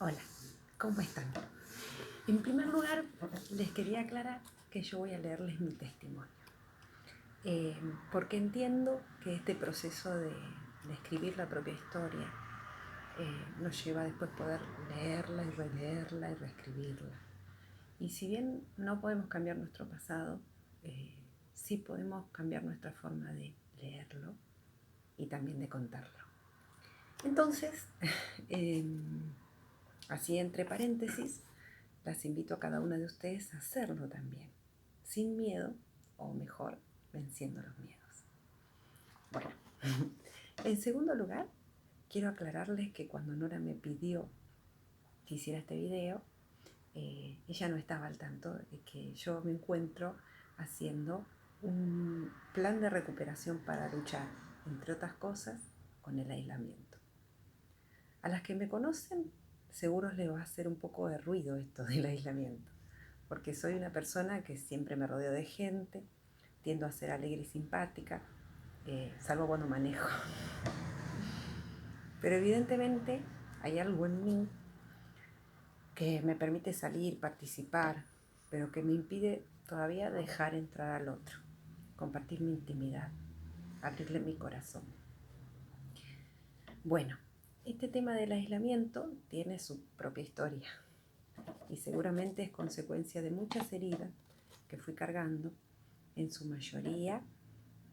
Hola, ¿cómo están? En primer lugar, les quería aclarar que yo voy a leerles mi testimonio, porque entiendo que este proceso de escribir la propia historia nos lleva a después poder leerla y releerla y reescribirla. Y si bien no podemos cambiar nuestro pasado, sí podemos cambiar nuestra forma de leerlo y también de contarlo. Entonces, así entre paréntesis, las invito a cada una de ustedes a hacerlo también, sin miedo, o mejor, venciendo los miedos. Bueno, en segundo lugar, quiero aclararles que cuando Nora me pidió que hiciera este video, ella no estaba al tanto de que yo me encuentro haciendo un plan de recuperación para luchar, entre otras cosas, con el aislamiento. A las que me conocen, seguro les va a hacer un poco de ruido esto del aislamiento, porque soy una persona que siempre me rodeo de gente, tiendo a ser alegre y simpática, salvo cuando manejo. Pero evidentemente hay algo en mí que me permite salir, participar, pero que me impide todavía dejar entrar al otro, compartir mi intimidad, abrirle mi corazón. Bueno, este tema del aislamiento tiene su propia historia y seguramente es consecuencia de muchas heridas que fui cargando, en su mayoría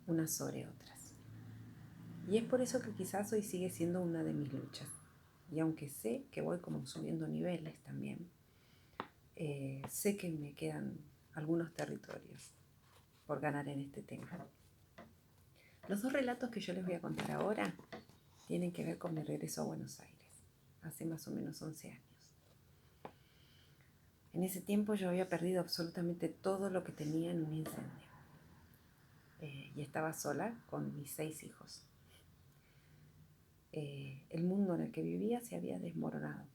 unas sobre otras. Y es por eso que quizás hoy sigue siendo una de mis luchas. Y aunque sé que voy como subiendo niveles también, sé que me quedan algunos territorios por ganar en este tema. Los dos relatos que yo les voy a contar ahora tienen que ver con mi regreso a Buenos Aires, hace más o menos 11 años. En ese tiempo yo había perdido absolutamente todo lo que tenía en un incendio. Y estaba sola con mis 6 hijos. El mundo en el que vivía se había desmoronado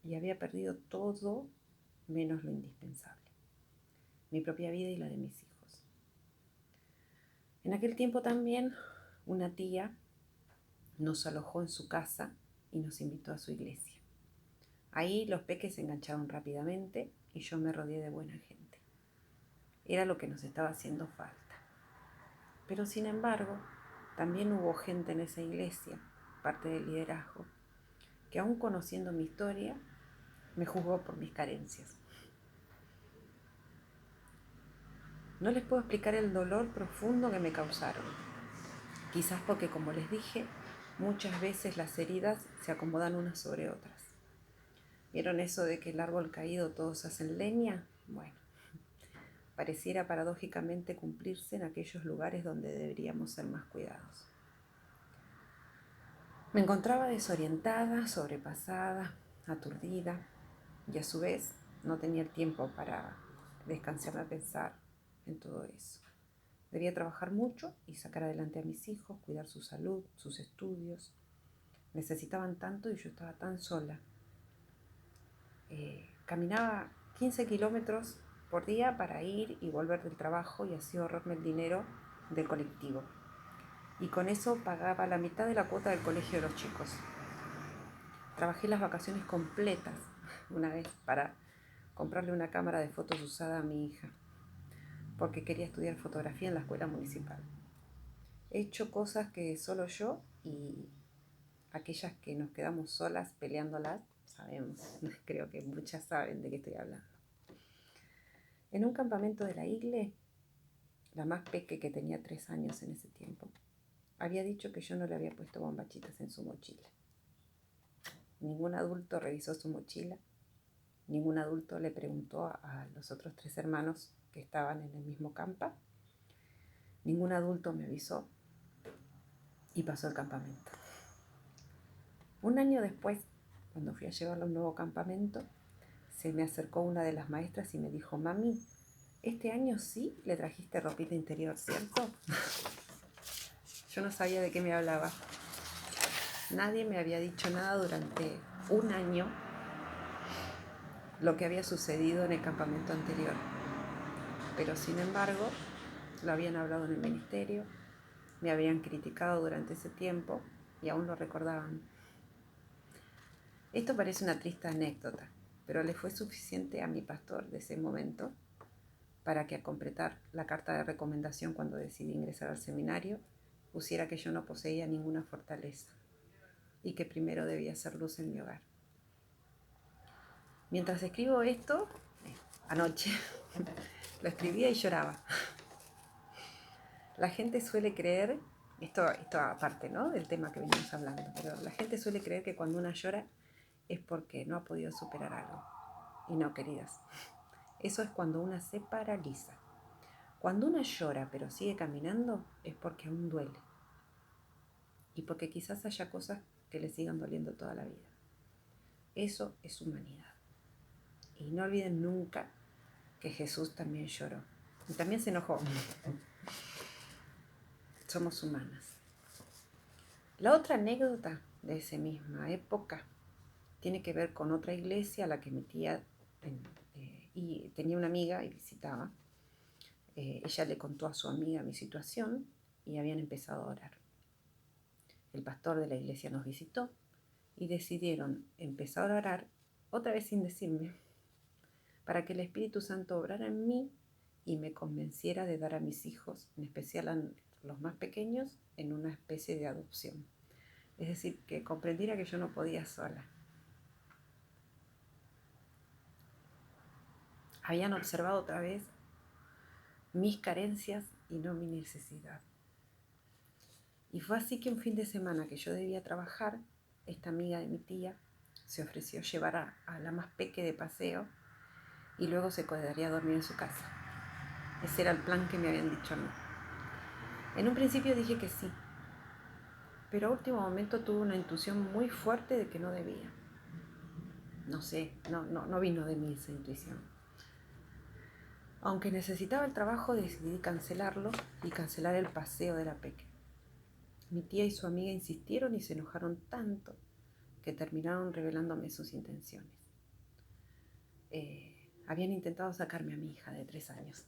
y había perdido todo menos lo indispensable, mi propia vida y la de mis hijos. En aquel tiempo también una tía nos alojó en su casa y nos invitó a su iglesia. Ahí los peques se engancharon rápidamente y yo me rodeé de buena gente. Era lo que nos estaba haciendo falta. Pero sin embargo, también hubo gente en esa iglesia, parte del liderazgo, que aún conociendo mi historia, me juzgó por mis carencias. No les puedo explicar el dolor profundo que me causaron. Quizás porque, como les dije, muchas veces las heridas se acomodan unas sobre otras. ¿Vieron eso de que el árbol caído todos hacen leña? Bueno, pareciera paradójicamente cumplirse en aquellos lugares donde deberíamos ser más cuidados. Me encontraba desorientada, sobrepasada, aturdida y a su vez no tenía el tiempo para descansarme a pensar en todo eso. Debía trabajar mucho y sacar adelante a mis hijos, cuidar su salud, sus estudios. Necesitaban tanto y yo estaba tan sola. Caminaba 15 kilómetros por día para ir y volver del trabajo y así ahorrarme el dinero del colectivo. Y con eso pagaba la mitad de la cuota del colegio de los chicos. Trabajé las vacaciones completas una vez para comprarle una cámara de fotos usada a mi hija, porque quería estudiar fotografía en la escuela municipal. He hecho cosas que solo yo y aquellas que nos quedamos solas peleándolas sabemos. Creo que muchas saben de qué estoy hablando. En un campamento de la Igle, la más peque, que tenía 3 años en ese tiempo, había dicho que yo no le había puesto bombachitas en su mochila. Ningún adulto revisó su mochila. Ningún adulto le preguntó a los otros 3 hermanos que estaban en el mismo campa. Ningún adulto me avisó y pasó el campamento. Un año después, cuando fui a llevarlo a un nuevo campamento, se me acercó una de las maestras y me dijo: mami, este año sí le trajiste ropita interior, ¿cierto? Yo no sabía de qué me hablaba. Nadie me había dicho nada durante un año lo que había sucedido en el campamento anterior. Pero sin embargo, lo habían hablado en el ministerio, me habían criticado durante ese tiempo y aún lo recordaban. Esto parece una triste anécdota, pero le fue suficiente a mi pastor de ese momento para que, al completar la carta de recomendación cuando decidí ingresar al seminario, pusiera que yo no poseía ninguna fortaleza y que primero debía hacer luz en mi hogar. Mientras escribo esto, anoche, lo escribía y lloraba. La gente suele creer, esto aparte, ¿no?, del tema que venimos hablando, pero la gente suele creer que cuando una llora es porque no ha podido superar algo. Y no, queridas, eso es cuando una se paraliza. Cuando una llora pero sigue caminando es porque aún duele. Y porque quizás haya cosas que le sigan doliendo toda la vida. Eso es humanidad. Y no olviden nunca que Jesús también lloró. Y también se enojó. Somos humanas. La otra anécdota de esa misma época tiene que ver con otra iglesia a la que mi tía y tenía una amiga y visitaba. Ella le contó a su amiga mi situación y habían empezado a orar. El pastor de la iglesia nos visitó y decidieron empezar a orar, otra vez sin decirme, para que el Espíritu Santo obrara en mí y me convenciera de dar a mis hijos, en especial a los más pequeños, en una especie de adopción. Es decir, que comprendiera que yo no podía sola. Habían observado otra vez mis carencias y no mi necesidad. Y fue así que un fin de semana que yo debía trabajar, esta amiga de mi tía se ofreció llevar a la más peque de paseo y luego se quedaría a dormir en su casa. Ese era el plan que me habían dicho a mí. En un principio dije que sí, pero a último momento tuve una intuición muy fuerte de que no debía. No sé, no vino de mí esa intuición. Aunque necesitaba el trabajo, decidí cancelarlo y cancelar el paseo de la peque. Mi tía y su amiga insistieron y se enojaron tanto que terminaron revelándome sus intenciones. Habían intentado sacarme a mi hija de 3 años.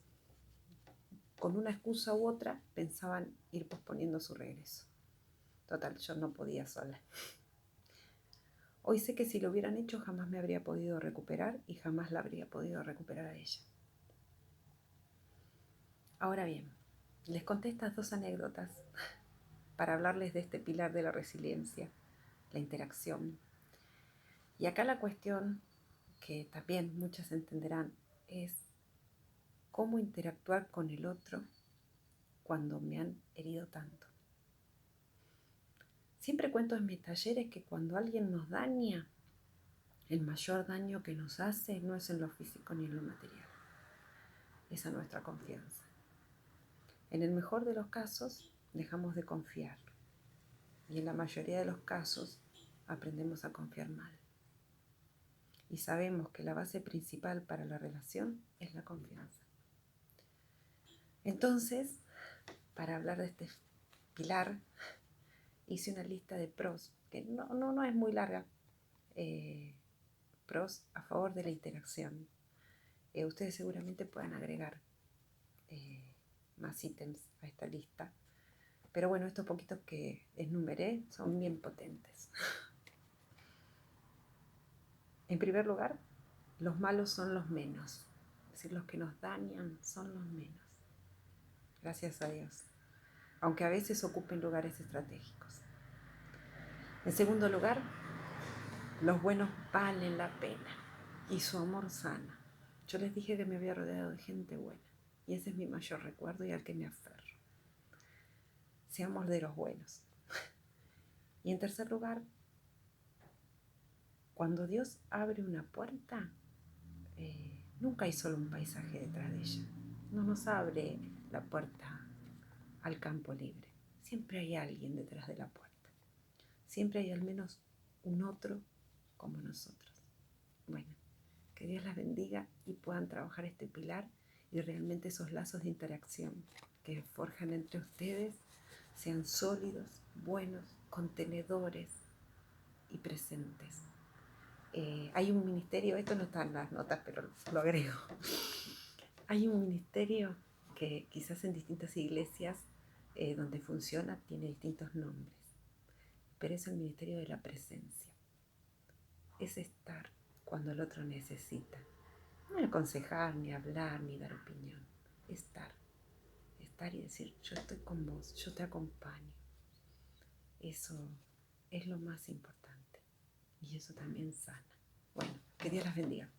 Con una excusa u otra pensaban ir posponiendo su regreso. Total, yo no podía sola. Hoy sé que si lo hubieran hecho jamás me habría podido recuperar y jamás la habría podido recuperar a ella. Ahora bien, les conté estas 2 anécdotas para hablarles de este pilar de la resiliencia, la interacción. Y acá la cuestión, que también muchas entenderán, es cómo interactuar con el otro cuando me han herido tanto. Siempre cuento en mis talleres que cuando alguien nos daña, el mayor daño que nos hace no es en lo físico ni en lo material, es a nuestra confianza. En el mejor de los casos, dejamos de confiar y en la mayoría de los casos aprendemos a confiar mal. Y sabemos que la base principal para la relación es la confianza. Entonces, para hablar de este pilar, hice una lista de pros, que no es muy larga, pros a favor de la interacción. Ustedes seguramente puedan agregar más ítems a esta lista, pero bueno, estos poquitos que enumeré son bien potentes. En primer lugar, los malos son los menos, es decir, los que nos dañan son los menos. Gracias a Dios, aunque a veces ocupen lugares estratégicos. En segundo lugar, los buenos valen la pena y su amor sana. Yo les dije que me había rodeado de gente buena y ese es mi mayor recuerdo y al que me aferro. Seamos de los buenos. Y en tercer lugar, cuando Dios abre una puerta, nunca hay solo un paisaje detrás de ella. No nos abre la puerta al campo libre. Siempre hay alguien detrás de la puerta. Siempre hay al menos un otro como nosotros. Bueno, que Dios las bendiga y puedan trabajar este pilar y realmente esos lazos de interacción que forjan entre ustedes sean sólidos, buenos, contenedores y presentes. Hay un ministerio, esto no está en las notas, pero lo agrego. Hay un ministerio que quizás en distintas iglesias donde funciona tiene distintos nombres, pero es el ministerio de la presencia. es estar cuando el otro necesita. No aconsejar, ni hablar, ni dar opinión. Estar. Estar y decir, yo estoy con vos, yo te acompaño. Eso es lo más importante. Y eso también sana. Bueno, que Dios las bendiga.